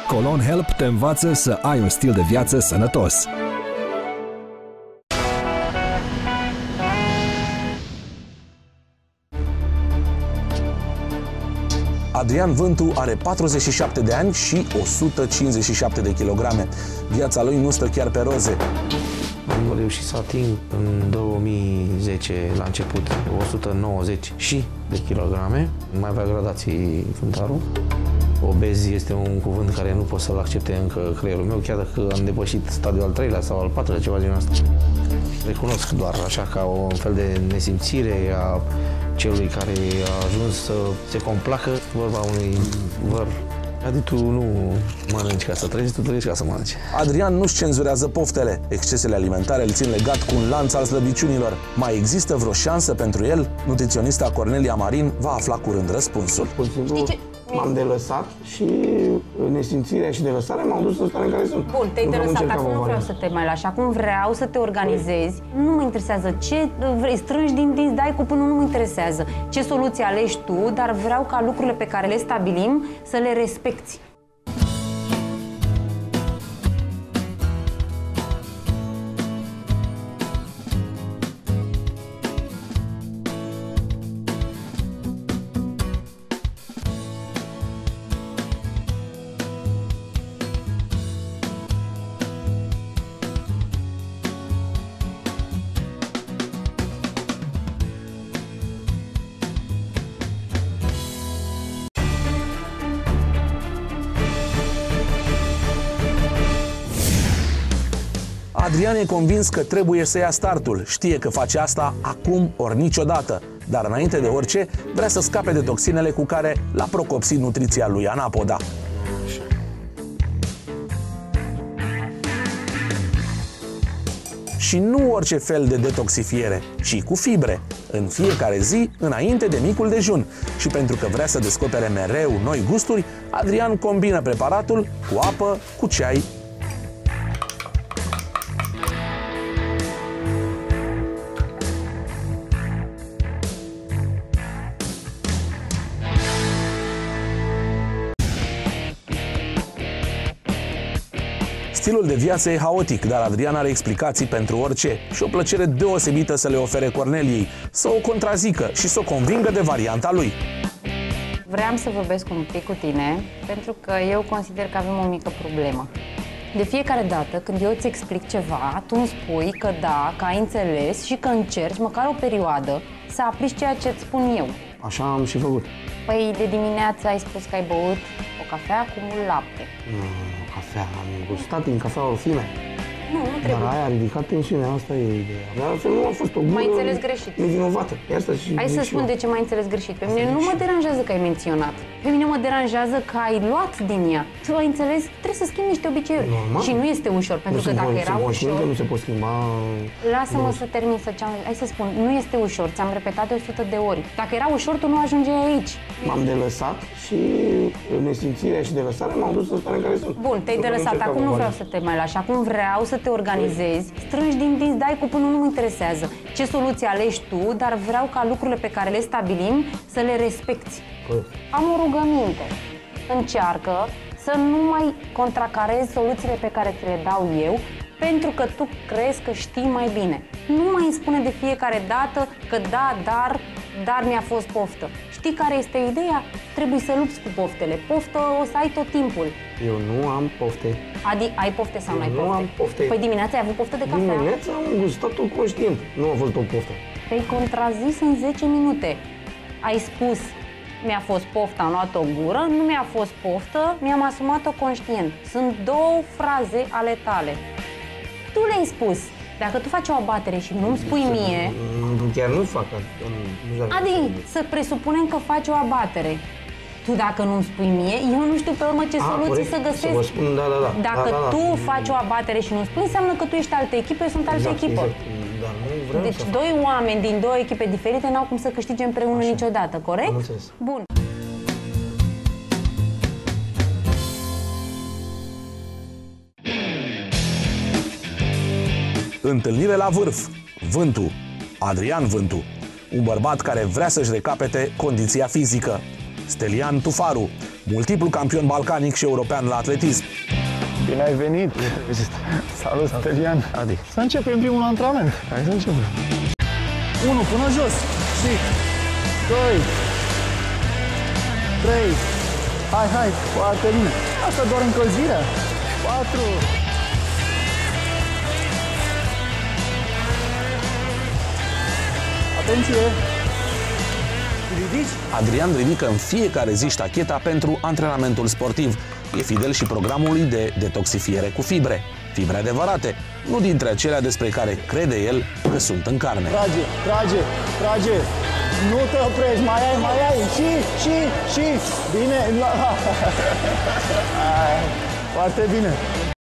Colon Help te învață să ai un stil de viață sănătos. Adrian Vântu are 47 de ani și 157 de kilograme. Viața lui nu stă chiar pe roze. Am reușit să ating în 2010, la început, 190 și de kilograme. Mai avea gradații fântarul. Obez este un cuvânt care nu pot să-l accepte încă creierul meu, chiar dacă am depășit stadiul al 3-lea sau al 4-lea, ceva din asta. Recunosc doar așa ca un fel de nesimțire a celui care a ajuns să se complacă vorba unui văr. Adică tu nu mănânci ca să trăiești, tu trăiești ca să mănânci. Adrian nu-și cenzurează poftele. Excesele alimentare îl țin legat cu un lanț al slăbiciunilor. Mai există vreo șansă pentru el? Nutriționista Cornelia Marin va afla curând răspunsul. M-am delăsat și nesimțirea și delăsarea m-au dus în starea în care sunt. Bun, te-ai delăsat, acum nu vreau să te mai lași, acum vreau să te organizezi. Nu mă interesează ce vrei, strângi din dinți, dai cu până, nu mă interesează ce soluție alegi tu, dar vreau ca lucrurile pe care le stabilim să le respecti. Adrian e convins că trebuie să ia startul. Știe că face asta acum ori niciodată. Dar înainte de orice, vrea să scape de toxinele cu care l-a procopsit nutriția lui Anapoda. Și nu orice fel de detoxifiere, ci cu fibre, în fiecare zi, înainte de micul dejun. Și pentru că vrea să descopere mereu noi gusturi, Adrian combină preparatul cu apă, cu ceai. Stilul de viață e haotic, dar Adrian are explicații pentru orice și o plăcere deosebită să le ofere Corneliei, să o contrazică și să o convingă de varianta lui. Vreau să vorbesc un pic cu tine, pentru că eu consider că avem o mică problemă. De fiecare dată când eu îți explic ceva, tu îmi spui că da, că ai înțeles și că încerci, măcar o perioadă, să aplici ceea ce îți spun eu. Așa am și făcut. Păi de dimineață ai spus că ai băut o cafea cu lapte. Cafea, am gustat din cafeaua fine. Nu trebuie. Dar aia a ridicat tensiunea, asta e ideea. Dar altfel nu a fost o gură M-ai înțeles greșit. nevinovată. Hai să spun de ce m-ai înțeles greșit. Pe mine nu mă deranjează că ai menționat. Pe mine mă deranjează că ai luat din ea. Tu ai înțeles, trebuie să schimbi niște obiceiuri. Normal. Și nu este ușor, pentru că dacă era ușor... Nu se pot schimba... Lasă-mă să termin hai să spun, nu este ușor, ți-am repetat de 100 de ori. Dacă era ușor, tu nu ajungeai aici. M-am delăsat și nesimțirea și delăsarea m-au dus în starea în care sunt. Bun, te-ai delăsat, acum nu vreau să te mai lași, acum vreau să te organizezi, strângi din dinți, dai cu până, nu mă interesează ce soluție alegi tu, dar vreau ca lucrurile pe care le stabilim să le respecti. Am o rugăminte. Încearcă să nu mai contracarezi soluțiile pe care ți le dau eu, pentru că tu crezi că știi mai bine. Nu mai îmi spune de fiecare dată că da, dar mi-a fost poftă. Știi care este ideea? Trebuie să lupți cu poftele. Poftă o să ai tot timpul. Eu nu am pofte. Adi, ai pofte sau nu ai pofte? Nu am pofte. Păi dimineața ai avut poftă de cafea? Dimineața am gustat-o conștient. Nu a fost o poftă. Te-ai contrazis în 10 minute. Ai spus, mi-a fost poftă, am luat o gură, nu mi-a fost poftă, mi-am asumat-o conștient. Sunt două fraze ale tale. Tu le-ai spus. Dacă tu faci o abatere și nu-mi spui mie... Chiar nu fac. Adi, să presupunem că faci o abatere. Tu dacă nu-mi spui mie, eu nu știu pe urmă ce soluții să găsesc. Să vă spun, Dacă tu faci o abatere și nu-mi spui, înseamnă că tu ești altă echipă, eu sunt altă echipă. Dar nu vreau deci doi oameni din două echipe diferite n-au cum să câștige împreună niciodată, corect? Am înțeles. Bun. Întâlnire la vârf. Vântu. Adrian Vântu. Un bărbat care vrea să-și recapete condiția fizică. Stelian Tufaru. multiplu campion balcanic și european la atletism. Bine ai venit! Salut, Stelian! Adi. Să începem primul antrenament. Hai să începem. 1 până jos. Și 2 3. Hai, foarte bine. Asta doar încălzirea. 4. Atenție! Ridici? Adrian ridică în fiecare zi ștacheta pentru antrenamentul sportiv. E fidel și programului de detoxifiere cu fibre. Fibre adevărate, nu dintre acelea despre care crede el că sunt în carne. Trage! Nu te oprești, mai ai! Și! Bine! Foarte bine!